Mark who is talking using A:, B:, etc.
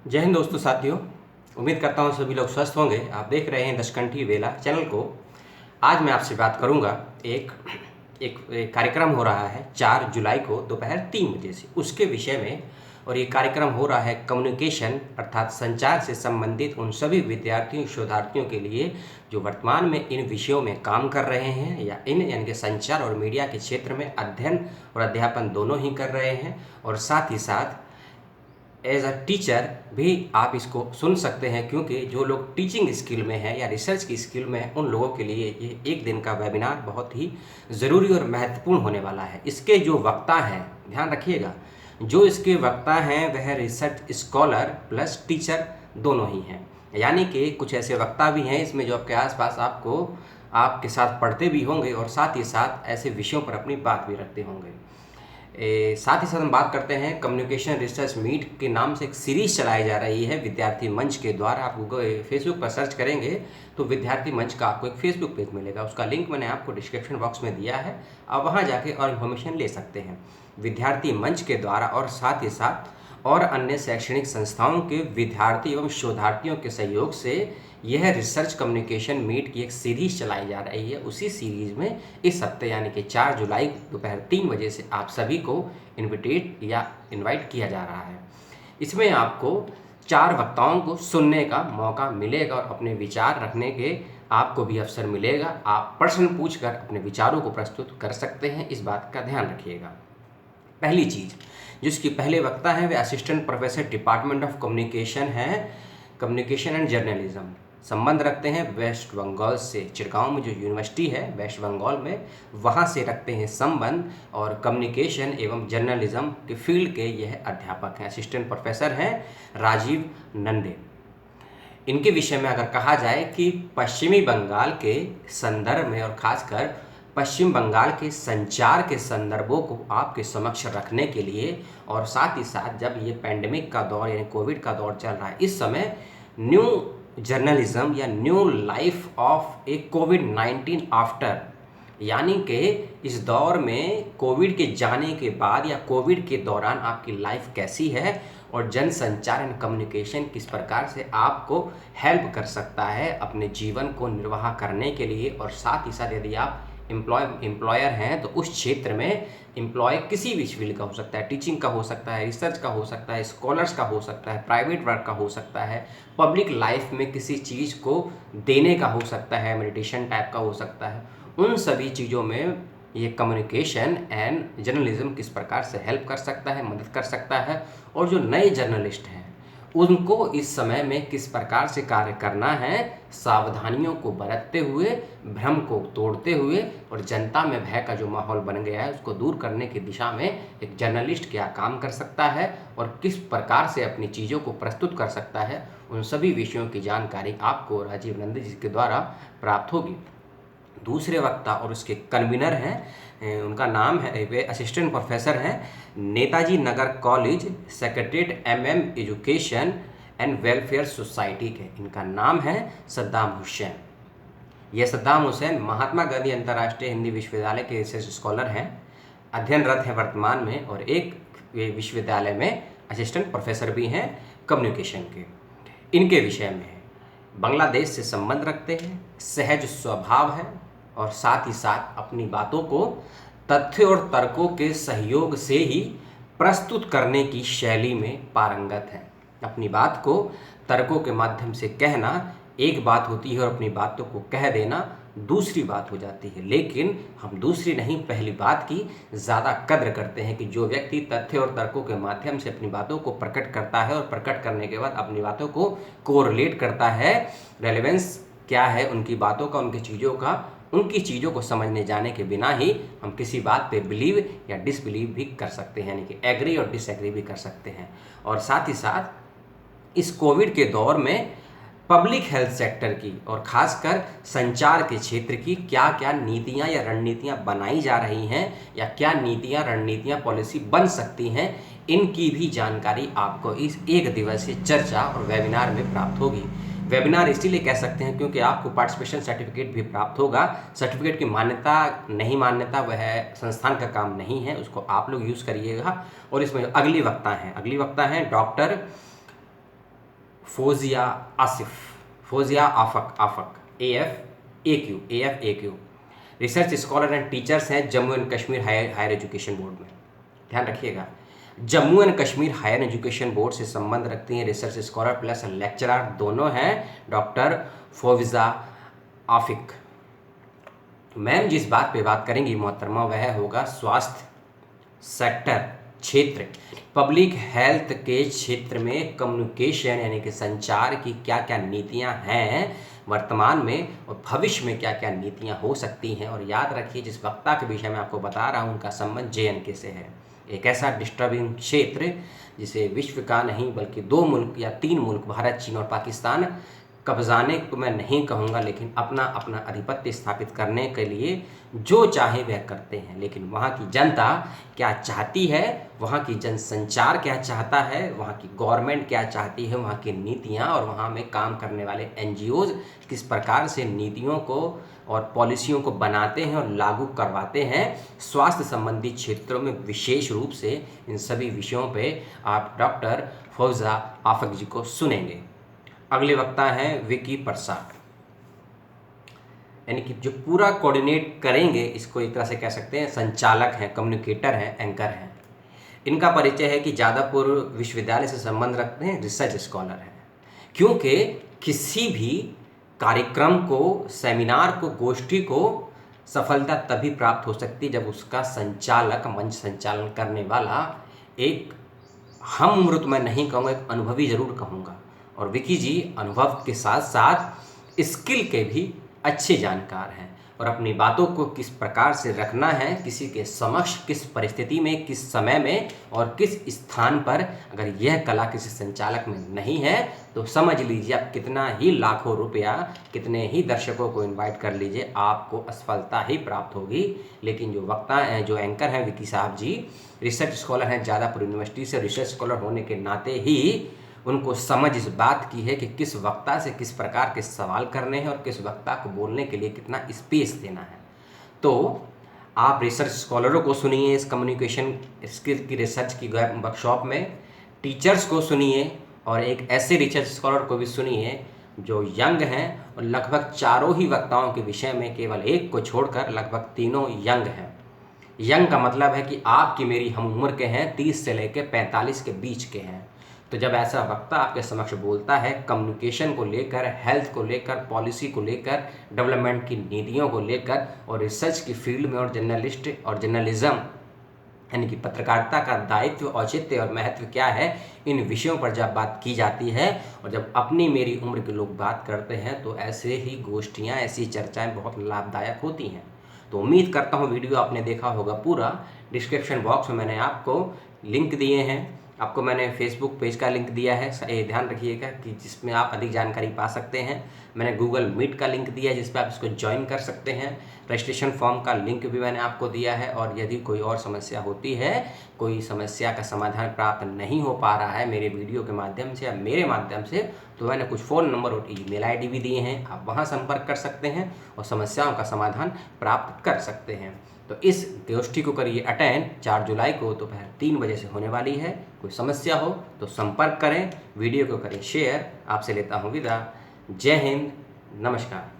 A: जय हिंद दोस्तों साथियों। उम्मीद करता हूँ सभी लोग स्वस्थ होंगे। आप देख रहे हैं दशकंठी वेला चैनल को। आज मैं आपसे बात करूँगा एक कार्यक्रम हो रहा है 4 जुलाई को दोपहर 3 बजे से, उसके विषय में। और ये कार्यक्रम हो रहा है कम्युनिकेशन अर्थात संचार से संबंधित उन सभी विद्यार्थियों शोधार्थियों के लिए जो वर्तमान में इन विषयों में काम कर रहे हैं या यानी कि संचार और मीडिया के क्षेत्र में अध्ययन और अध्यापन दोनों ही कर रहे हैं। और साथ ही साथ एज अ टीचर भी आप इसको सुन सकते हैं, क्योंकि जो लोग टीचिंग स्किल में हैं या रिसर्च की स्किल में हैं उन लोगों के लिए ये एक दिन का वेबिनार बहुत ही ज़रूरी और महत्वपूर्ण होने वाला है। इसके जो वक्ता हैं, ध्यान रखिएगा, जो इसके वक्ता हैं वह रिसर्च स्कॉलर प्लस टीचर दोनों ही हैं। यानी कि कुछ ऐसे वक्ता भी हैं इसमें जो आपके आसपास आपके साथ पढ़ते भी होंगे और साथ ही साथ ऐसे विषयों पर अपनी बात भी रखते होंगे। साथ ही साथ हम बात करते हैं कम्युनिकेशन रिसर्च मीट के नाम से एक सीरीज चलाई जा रही है विद्यार्थी मंच के द्वारा। आप गूगल फेसबुक पर सर्च करेंगे तो विद्यार्थी मंच का आपको एक फेसबुक पेज मिलेगा, उसका लिंक मैंने आपको डिस्क्रिप्शन बॉक्स में दिया है। आप वहां जाके और इन्फॉर्मेशन ले सकते हैं। विद्यार्थी मंच के द्वारा और साथ ही साथ और अन्य शैक्षणिक संस्थाओं के विद्यार्थी एवं शोधार्थियों के सहयोग से यह रिसर्च कम्युनिकेशन मीट की एक सीरीज चलाई जा रही है। उसी सीरीज में इस हफ्ते यानी कि 4 जुलाई दोपहर 3 बजे से आप सभी को इनवाइट किया जा रहा है। इसमें आपको 4 वक्ताओं को सुनने का मौका मिलेगा और अपने विचार रखने के आपको भी अवसर मिलेगा। आप प्रश्न पूछकर अपने विचारों को प्रस्तुत कर सकते हैं, इस बात का ध्यान रखिएगा। पहली चीज़, जिसकी पहले वक्ता है वे assistant professor department of communication है, कम्युनिकेशन एंड जर्नलिज्म। संबंध रखते हैं वेस्ट बंगाल से, चिड़गांव में जो यूनिवर्सिटी है वेस्ट बंगाल में, वहाँ से रखते हैं संबंध। और कम्युनिकेशन एवं जर्नलिज्म के फील्ड के यह अध्यापक हैं। असिस्टेंट प्रोफेसर हैं राजीव नंदे। इनके विषय में अगर कहा जाए कि पश्चिमी बंगाल के संदर्भ में और खासकर पश्चिम बंगाल के संचार के संदर्भों को आपके समक्ष रखने के लिए, और साथ ही साथ जब ये पैंडेमिक का दौर यानी कोविड का दौर चल रहा है, इस समय न्यू जर्नलिज्म या new life of A covid after, यानी कि इस दौर में कोविड के जाने के बाद या कोविड के दौरान आपकी लाइफ कैसी है और जनसंचार एंड कम्युनिकेशन किस प्रकार से आपको हेल्प कर सकता है अपने जीवन को निर्वाह करने के लिए। और साथ ही साथ यदि आप एम्प्लॉयर हैं तो उस क्षेत्र में एम्प्लॉय किसी भी फील्ड का हो सकता है, टीचिंग का हो सकता है, रिसर्च का हो सकता है, स्कॉलर्स का हो सकता है, प्राइवेट वर्क का हो सकता है, पब्लिक लाइफ में किसी चीज़ को देने का हो सकता है, मेडिटेशन टाइप का हो सकता है। उन सभी चीज़ों में ये कम्युनिकेशन एंड जर्नलिज्म किस प्रकार से हेल्प कर सकता है, मदद कर सकता है। और जो नए जर्नलिस्ट हैं उनको इस समय में किस प्रकार से कार्य करना है, सावधानियों को बरतते हुए, भ्रम को तोड़ते हुए और जनता में भय का जो माहौल बन गया है उसको दूर करने की दिशा में एक जर्नलिस्ट क्या काम कर सकता है और किस प्रकार से अपनी चीज़ों को प्रस्तुत कर सकता है, उन सभी विषयों की जानकारी आपको राजीव नंदे जी के द्वारा प्राप्त होगी। दूसरे वक्ता और उसके कन्वीनर हैं, उनका नाम है, वे असिस्टेंट प्रोफेसर हैं Netaji Nagar college secretariat MM education and welfare society के। इनका नाम है सद्दाम हुसैन। ये सद्दाम हुसैन महात्मा गांधी अंतर्राष्ट्रीय हिंदी विश्वविद्यालय के रिसर्च स्कॉलर हैं, अध्ययनरत हैं वर्तमान में, और एक विश्वविद्यालय में असिस्टेंट प्रोफेसर भी हैं कम्युनिकेशन के। इनके विषय में बांग्लादेश से संबंध रखते हैं, सहज स्वभाव है और साथ ही साथ अपनी बातों को तथ्य और तर्कों के सहयोग से ही प्रस्तुत करने की शैली में पारंगत है। अपनी बात को तर्कों के माध्यम से कहना एक बात होती है और अपनी बातों को कह देना दूसरी बात हो जाती है। लेकिन हम दूसरी नहीं, पहली बात की ज़्यादा कद्र करते हैं कि जो व्यक्ति तथ्य और तर्कों के माध्यम से अपनी बातों को प्रकट करता है और प्रकट करने के बाद अपनी बातों को कोरिलेट करता है, रेलेवेंस क्या है उनकी बातों का, उनकी चीज़ों का, उनकी चीज़ों को समझने जाने के बिना ही हम किसी बात पे बिलीव या डिसबिलीव भी कर सकते हैं, यानी कि एग्री और डिसएग्री भी कर सकते हैं। और साथ ही साथ इस कोविड के दौर में पब्लिक हेल्थ सेक्टर की और खासकर संचार के क्षेत्र की क्या क्या नीतियां या रणनीतियां बनाई जा रही हैं या क्या नीतियां रणनीतियां पॉलिसी बन सकती हैं, इनकी भी जानकारी आपको इस एक दिवसीय चर्चा और वेबिनार में प्राप्त होगी। वेबिनार इसीलिए कह सकते हैं क्योंकि आपको पार्टिसिपेशन सर्टिफिकेट भी प्राप्त होगा। सर्टिफिकेट की मान्यता नहीं मान्यता वह संस्थान का काम नहीं है, उसको आप लोग यूज़ करिएगा। और इसमें अगली वक्ता हैं doctor Fouzia Asif, Fouzia Afaq AF AQ research scholar and teachers हैं Jammu and Kashmir higher education board में। ध्यान रखिएगा, Jammu and Kashmir higher education board से संबंध रखती हैं रिसर्च स्कॉलर प्लस लेक्चरर, दोनों हैं डॉक्टर फोविजा आफिक। मैम जिस बात पे बात करेंगी मोहतरमा वह होगा स्वास्थ्य सेक्टर क्षेत्र, पब्लिक हेल्थ के क्षेत्र में कम्युनिकेशन यानी कि संचार की क्या क्या नीतियां हैं वर्तमान में और भविष्य में क्या क्या नीतियां हो सकती हैं। और याद रखिए जिस वक्ता के विषय में आपको बता रहा हूं उनका संबंध JNK से है, एक ऐसा डिस्टर्बिंग क्षेत्र जिसे विश्व का नहीं बल्कि 2 मुल्क या 3 मुल्क भारत, चीन और पाकिस्तान कब्जाने को मैं नहीं कहूँगा, लेकिन अपना अपना आधिपत्य स्थापित करने के लिए जो चाहे वह करते हैं। लेकिन वहाँ की जनता क्या चाहती है, वहाँ की जनसंचार क्या चाहता है, वहाँ की गवर्नमेंट क्या चाहती है, वहाँ की नीतियाँ और वहाँ में काम करने वाले NGOs किस प्रकार से नीतियों को और पॉलिसियों को बनाते हैं और लागू करवाते हैं स्वास्थ्य संबंधी क्षेत्रों में, विशेष रूप से इन सभी विषयों पे आप डॉक्टर फौजा आफक जी को सुनेंगे। अगले वक्ता हैं विकी प्रसाद, यानी कि जो पूरा कोऑर्डिनेट करेंगे, इसको एक तरह से कह सकते हैं संचालक हैं, कम्युनिकेटर हैं, एंकर हैं। इनका परिचय है कि जादवपुर विश्वविद्यालय से संबंध रखते हैं, रिसर्च स्कॉलर हैं। क्योंकि किसी भी कार्यक्रम को, सेमिनार को, गोष्ठी को सफलता तभी प्राप्त हो सकती जब उसका संचालक, मंच संचालन करने वाला एक हम उम्र तो मैं नहीं कहूँगा, एक अनुभवी जरूर कहूँगा। और विकी जी अनुभव के साथ साथ स्किल के भी अच्छे जानकार हैं और अपनी बातों को किस प्रकार से रखना है किसी के समक्ष, किस परिस्थिति में, किस समय में और किस स्थान पर, अगर यह कला किसी संचालक में नहीं है तो समझ लीजिए आप कितना ही लाखों रुपया, कितने ही दर्शकों को इनवाइट कर लीजिए, आपको असफलता ही प्राप्त होगी। लेकिन जो वक्ता हैं, जो एंकर हैं विकी साहब जी, रिसर्च स्कॉलर हैं जादवपुर यूनिवर्सिटी से, रिसर्च स्कॉलर होने के नाते ही उनको समझ इस बात की है कि किस वक्ता से किस प्रकार के सवाल करने हैं और किस वक्ता को बोलने के लिए कितना स्पेस देना है। तो आप रिसर्च स्कॉलरों को सुनिए इस कम्युनिकेशन स्किल की रिसर्च की वर्कशॉप में, टीचर्स को सुनिए और एक ऐसे रिसर्च स्कॉलर को भी सुनिए जो यंग हैं और लगभग चारों ही वक्ताओं के विषय में केवल एक को छोड़कर लगभग तीनों यंग हैं। यंग का मतलब है कि आपकी मेरी हम उम्र के हैं, 30 से लेकर 45 के बीच के हैं। तो जब ऐसा वक्ता आपके समक्ष बोलता है कम्युनिकेशन को लेकर, हेल्थ को लेकर, पॉलिसी को लेकर, डेवलपमेंट की नीतियों को लेकर और रिसर्च की फील्ड में और जर्नलिस्ट और जर्नलिज्म यानी कि पत्रकारिता का दायित्व, औचित्य और महत्व क्या है, इन विषयों पर जब बात की जाती है और जब अपनी मेरी उम्र के लोग बात करते हैं तो ऐसे ही गोष्ठियाँ, ऐसी चर्चाएँ बहुत लाभदायक होती हैं। तो उम्मीद करता हूँ वीडियो आपने देखा होगा पूरा। डिस्क्रिप्शन बॉक्स में मैंने आपको लिंक दिए हैं, आपको मैंने फेसबुक पेज का लिंक दिया है, ध्यान रखिएगा कि जिसमें आप अधिक जानकारी पा सकते हैं। मैंने गूगल मीट का लिंक दिया है जिस पर आप इसको ज्वाइन कर सकते हैं। रजिस्ट्रेशन फॉर्म का लिंक भी मैंने आपको दिया है। और यदि कोई और समस्या होती है, कोई समस्या का समाधान प्राप्त नहीं हो पा रहा है मेरे वीडियो के माध्यम से या मेरे माध्यम से, तो मैंने कुछ फ़ोन नंबर और ईमेल ID भी दिए हैं, आप वहाँ संपर्क कर सकते हैं और समस्याओं का समाधान प्राप्त कर सकते हैं। तो इस गोष्ठी को करिए अटेंड, 4 जुलाई को दोपहर 3 बजे से होने वाली है। कोई समस्या हो तो संपर्क करें, वीडियो को करें शेयर। आपसे लेता हूँ विदा। जय हिंद, नमस्कार।